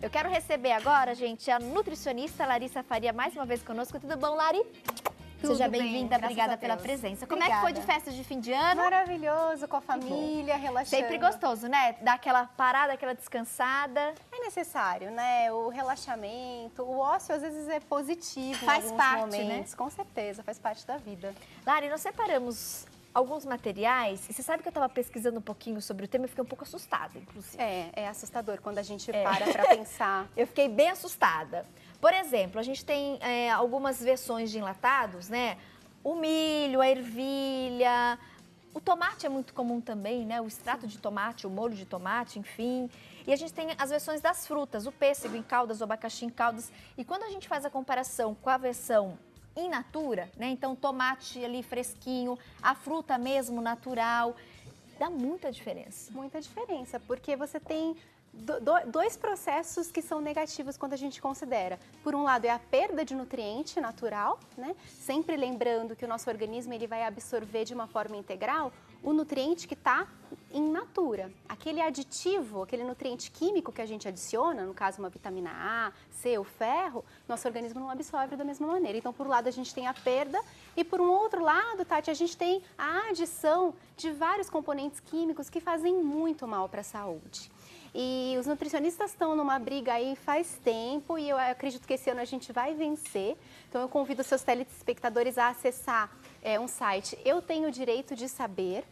Eu quero receber agora, gente, a nutricionista Larissa Faria mais uma vez conosco. Tudo bom, Lari? Seja bem-vinda, obrigada pela presença. Como é que foi de festa de fim de ano? Maravilhoso, com a família, relaxando. Sempre gostoso, né? Dar aquela parada, aquela descansada. É necessário, né? O relaxamento, o ócio às vezes é positivo Faz em alguns parte, momentos. Né? Com certeza, faz parte da vida. Lari, nós separamos alguns materiais, e você sabe que eu estava pesquisando um pouquinho sobre o tema e fiquei um pouco assustada, inclusive. É assustador quando a gente para pensar. Eu fiquei bem assustada. Por exemplo, a gente tem algumas versões de enlatados, né? O milho, a ervilha, o tomate é muito comum também, né? O extrato de tomate, o molho de tomate, enfim. E a gente tem as versões das frutas, o pêssego em caldas, o abacaxi em caldas. E quando a gente faz a comparação com a versão in natura, né? Então, tomate ali fresquinho, a fruta mesmo natural, dá muita diferença. Muita diferença, porque você tem dois processos que são negativos quando a gente considera. Por um lado é a perda de nutriente natural, né? Sempre lembrando que o nosso organismo ele vai absorver de uma forma integral o nutriente que está in natura. Aquele aditivo, aquele nutriente químico que a gente adiciona, no caso uma vitamina A, C, o ferro, nosso organismo não absorve da mesma maneira. Então, por um lado a gente tem a perda e por um outro lado, Tati, a gente tem a adição de vários componentes químicos que fazem muito mal para a saúde. E os nutricionistas estão numa briga aí faz tempo e eu acredito que esse ano a gente vai vencer. Então eu convido os seus telespectadores a acessar um site Eu Tenho o Direito de Saber,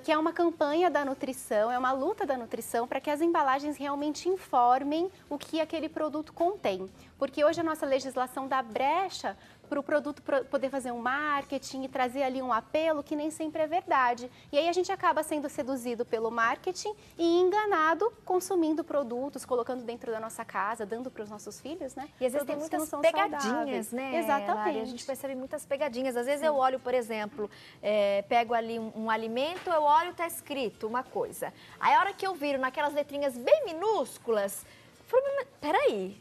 que é uma campanha da nutrição, é uma luta da nutrição para que as embalagens realmente informem o que aquele produto contém. Porque hoje a nossa legislação dá brecha para o produto poder fazer um marketing e trazer ali um apelo que nem sempre é verdade. E aí a gente acaba sendo seduzido pelo marketing e enganado consumindo produtos, colocando dentro da nossa casa, dando para os nossos filhos, né? E às vezes tem muitas pegadinhas, né? Exatamente. Lari? A gente percebe muitas pegadinhas. Às vezes eu olho, por exemplo, pego ali um alimento, eu olho e está escrito uma coisa. Aí a hora que eu viro naquelas letrinhas bem minúsculas, eu falo, mas peraí,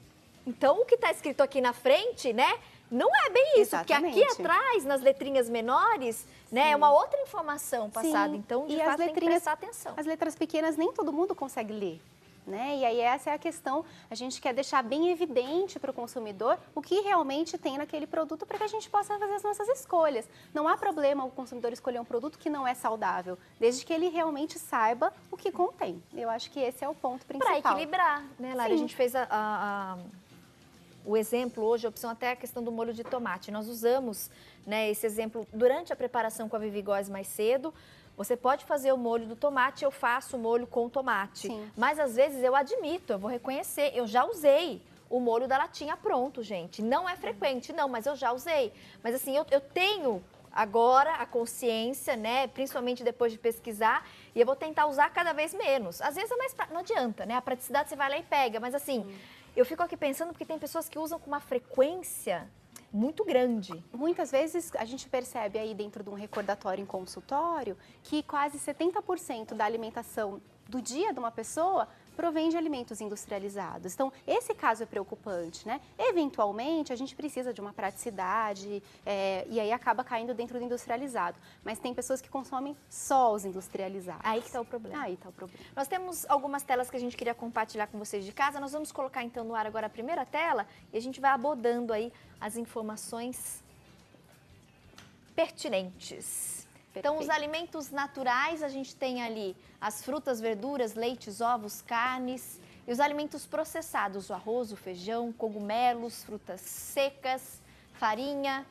então o que está escrito aqui na frente, né? Não é bem isso, Exatamente. Porque aqui atrás, nas letrinhas menores, né, é uma outra informação passada. Sim. Então, de e fato, as letrinhas, tem que prestar atenção. As letras pequenas nem todo mundo consegue ler. Né? E aí essa é a questão, a gente quer deixar bem evidente para o consumidor o que realmente tem naquele produto para que a gente possa fazer as nossas escolhas. Não há problema o consumidor escolher um produto que não é saudável, desde que ele realmente saiba o que contém. Eu acho que esse é o ponto principal. Para equilibrar, né, Lari? Sim. A gente fez o exemplo hoje, a opção até a questão do molho de tomate. Nós usamos, né, esse exemplo durante a preparação com a Vivi Góes mais cedo. Você pode fazer o molho do tomate, eu faço o molho com tomate. Sim. Mas às vezes eu admito, eu vou reconhecer, eu já usei o molho da latinha pronto, gente. Não é frequente, não, mas eu já usei. Mas assim, eu tenho agora a consciência, né, principalmente depois de pesquisar, e eu vou tentar usar cada vez menos. Às vezes é mais não adianta, né? A praticidade você vai lá e pega, mas assim, eu fico aqui pensando porque tem pessoas que usam com uma frequência muito grande. Muitas vezes a gente percebe aí dentro de um recordatório em consultório que quase 70% da alimentação do dia de uma pessoa provém de alimentos industrializados. Então, esse caso é preocupante, né? Eventualmente, a gente precisa de uma praticidade e aí acaba caindo dentro do industrializado. Mas tem pessoas que consomem só os industrializados. Aí que está o problema. Aí está o problema. Nós temos algumas telas que a gente queria compartilhar com vocês de casa. Nós vamos colocar então no ar agora a primeira tela e a gente vai abordando aí as informações pertinentes. Então, os alimentos naturais, a gente tem ali as frutas, verduras, leites, ovos, carnes. E os alimentos processados, o arroz, o feijão, cogumelos, frutas secas, farinha,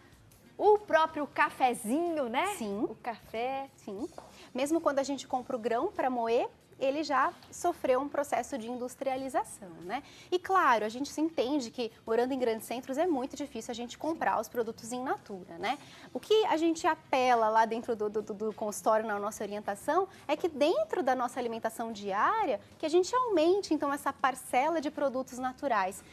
o próprio cafezinho, né? Sim. O café. Sim. Mesmo quando a gente compra o grão para moer, ele já sofreu um processo de industrialização, né? E claro, a gente se entende que morando em grandes centros é muito difícil a gente comprar os produtos in natura, né? O que a gente apela lá dentro do consultório na nossa orientação é que dentro da nossa alimentação diária, que a gente aumente então essa parcela de produtos naturais.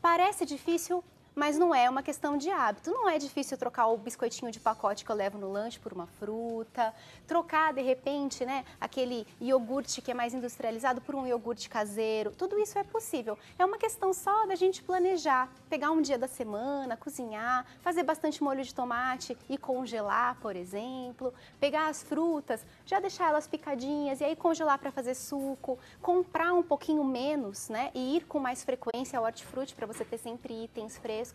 Parece difícil? mas não é uma questão de hábito. Não é difícil trocar o biscoitinho de pacote que eu levo no lanche por uma fruta, trocar, de repente, né, aquele iogurte que é mais industrializado por um iogurte caseiro. Tudo isso é possível. É uma questão só da gente planejar, pegar um dia da semana, cozinhar, fazer bastante molho de tomate e congelar, por exemplo, pegar as frutas, já deixar elas picadinhas e aí congelar para fazer suco, comprar um pouquinho menos, né, e ir com mais frequência ao hortifruti para você ter sempre itens frescos.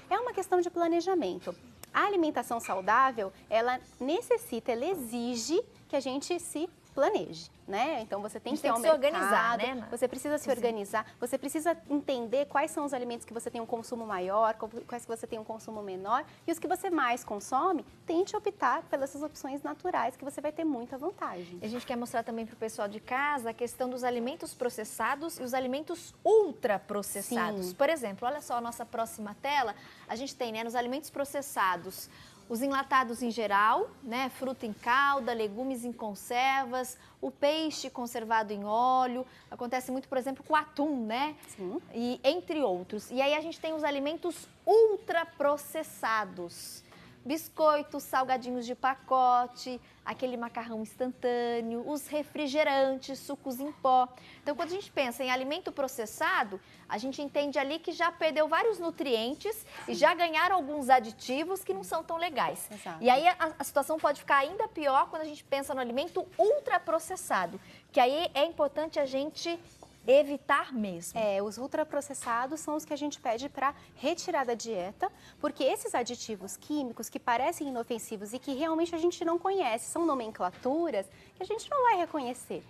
É uma questão de planejamento. A alimentação saudável, ela necessita, ela exige que a gente se planeje, né? Então você tem que ter um mercado, organizar, né? Você precisa se organizar, você precisa entender quais são os alimentos que você tem um consumo maior, quais que você tem um consumo menor e os que você mais consome, tente optar pelas opções naturais que você vai ter muita vantagem. A gente quer mostrar também para o pessoal de casa a questão dos alimentos processados e os alimentos ultraprocessados. Sim. Por exemplo, olha só a nossa próxima tela, a gente tem, né, nos alimentos processados, os enlatados em geral, né, fruta em calda, legumes em conservas, o peixe conservado em óleo, acontece muito, por exemplo, com o atum, né? Sim. E entre outros. E aí a gente tem os alimentos ultraprocessados. Biscoitos, salgadinhos de pacote, aquele macarrão instantâneo, os refrigerantes, sucos em pó. Então, quando a gente pensa em alimento processado, a gente entende ali que já perdeu vários nutrientes e já ganharam alguns aditivos que não são tão legais. Exato. E aí a situação pode ficar ainda pior quando a gente pensa no alimento ultraprocessado, que aí é importante a gente evitar mesmo. Os ultraprocessados são os que a gente pede para retirar da dieta, porque esses aditivos químicos que parecem inofensivos e que realmente a gente não conhece, são nomenclaturas que a gente não vai reconhecer.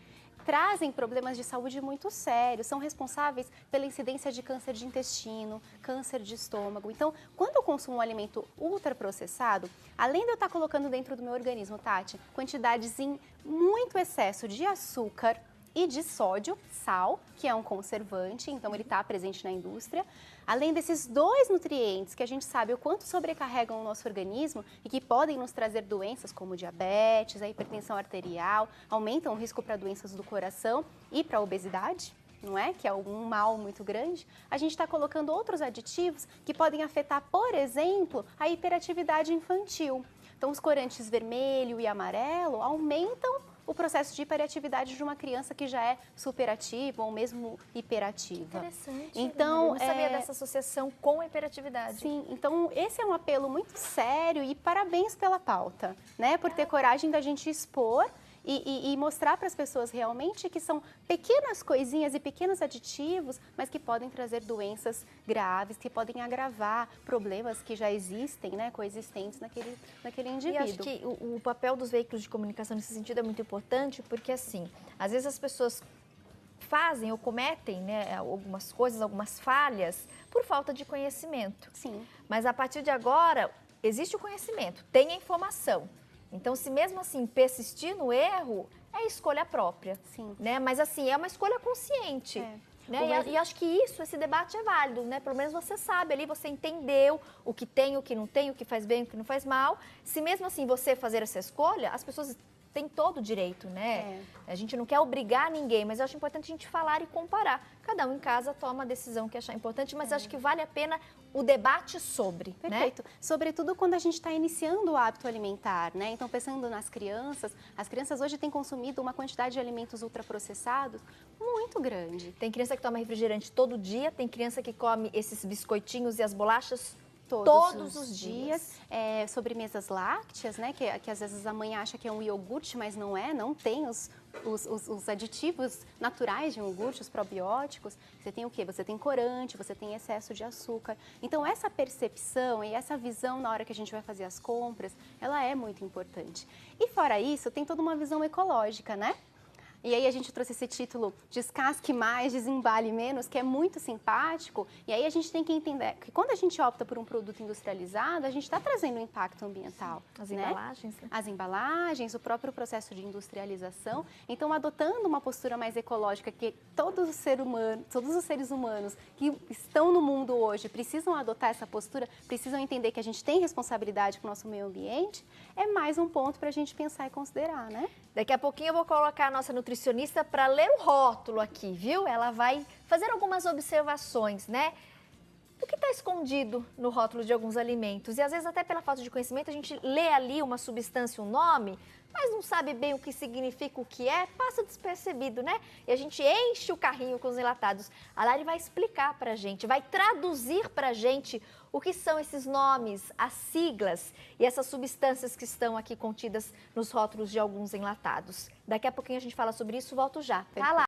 Trazem problemas de saúde muito sérios, são responsáveis pela incidência de câncer de intestino, câncer de estômago. Então, quando eu consumo um alimento ultraprocessado, além de eu estar colocando dentro do meu organismo, Tati, quantidades em muito excesso de açúcar e de sódio, sal, que é um conservante, então ele está presente na indústria. Além desses dois nutrientes que a gente sabe o quanto sobrecarregam o nosso organismo e que podem nos trazer doenças como diabetes, a hipertensão arterial, aumentam o risco para doenças do coração e para a obesidade, não é? Que é um mal muito grande. A gente está colocando outros aditivos que podem afetar, por exemplo, a hiperatividade infantil. Então, os corantes vermelho e amarelo aumentam o processo de hiperatividade de uma criança que já é superativa ou mesmo hiperativa. Interessante. Então, eu não sabia dessa associação com a hiperatividade. Sim, então esse é um apelo muito sério e parabéns pela pauta, né? Por ter coragem da gente expor e mostrar para as pessoas realmente que são pequenas coisinhas e pequenos aditivos, mas que podem trazer doenças graves, que podem agravar problemas que já existem, né, coexistentes naquele indivíduo. E acho que o papel dos veículos de comunicação nesse sentido é muito importante, porque assim, às vezes as pessoas fazem ou cometem, né, algumas coisas, algumas falhas, por falta de conhecimento. Sim. Mas a partir de agora, existe o conhecimento, tem a informação. Então, se mesmo assim persistir no erro, é escolha própria. Sim. Né? Mas assim, é uma escolha consciente. Né? E acho que esse debate é válido, né? Pelo menos você sabe ali, você entendeu o que tem, o que não tem, o que faz bem, o que não faz mal. Se mesmo assim você fazer essa escolha, as pessoas têm todo o direito, né? A gente não quer obrigar ninguém, mas eu acho importante a gente falar e comparar. Cada um em casa toma a decisão que achar importante, mas acho que vale a pena o debate sobre, Perfeito. né? Sobretudo quando a gente está iniciando o hábito alimentar, né? Então, pensando nas crianças, as crianças hoje têm consumido uma quantidade de alimentos ultraprocessados muito grande. Tem criança que toma refrigerante todo dia, tem criança que come esses biscoitinhos e as bolachas Todos os dias. Sobremesas lácteas, né? Que às vezes a mãe acha que é um iogurte, mas não é, não tem os aditivos naturais de um iogurte, os probióticos. Você tem o quê? Você tem corante, você tem excesso de açúcar. Então, essa percepção e essa visão na hora que a gente vai fazer as compras, ela é muito importante. E fora isso, tem toda uma visão ecológica, né? E aí a gente trouxe esse título Descasque Mais, Desembale Menos, que é muito simpático. E aí a gente tem que entender que quando a gente opta por um produto industrializado, a gente está trazendo um impacto ambiental. As né? embalagens. Né? As embalagens, o próprio processo de industrialização. Então, adotando uma postura mais ecológica que todos os seres humanos que estão no mundo hoje precisam adotar essa postura, precisam entender que a gente tem responsabilidade com o nosso meio ambiente, é mais um ponto para a gente pensar e considerar, né? Daqui a pouquinho eu vou colocar a nossa nutricionista para ler o rótulo aqui, viu? Ela vai fazer algumas observações, né? o que está escondido no rótulo de alguns alimentos. E às vezes até pela falta de conhecimento a gente lê ali uma substância, um nome, mas não sabe bem o que significa, o que é, passa despercebido, né? E a gente enche o carrinho com os enlatados. A Lari vai explicar pra gente, vai traduzir pra gente o que são esses nomes, as siglas e essas substâncias que estão aqui contidas nos rótulos de alguns enlatados. Daqui a pouquinho a gente fala sobre isso, volto já. Tá lá.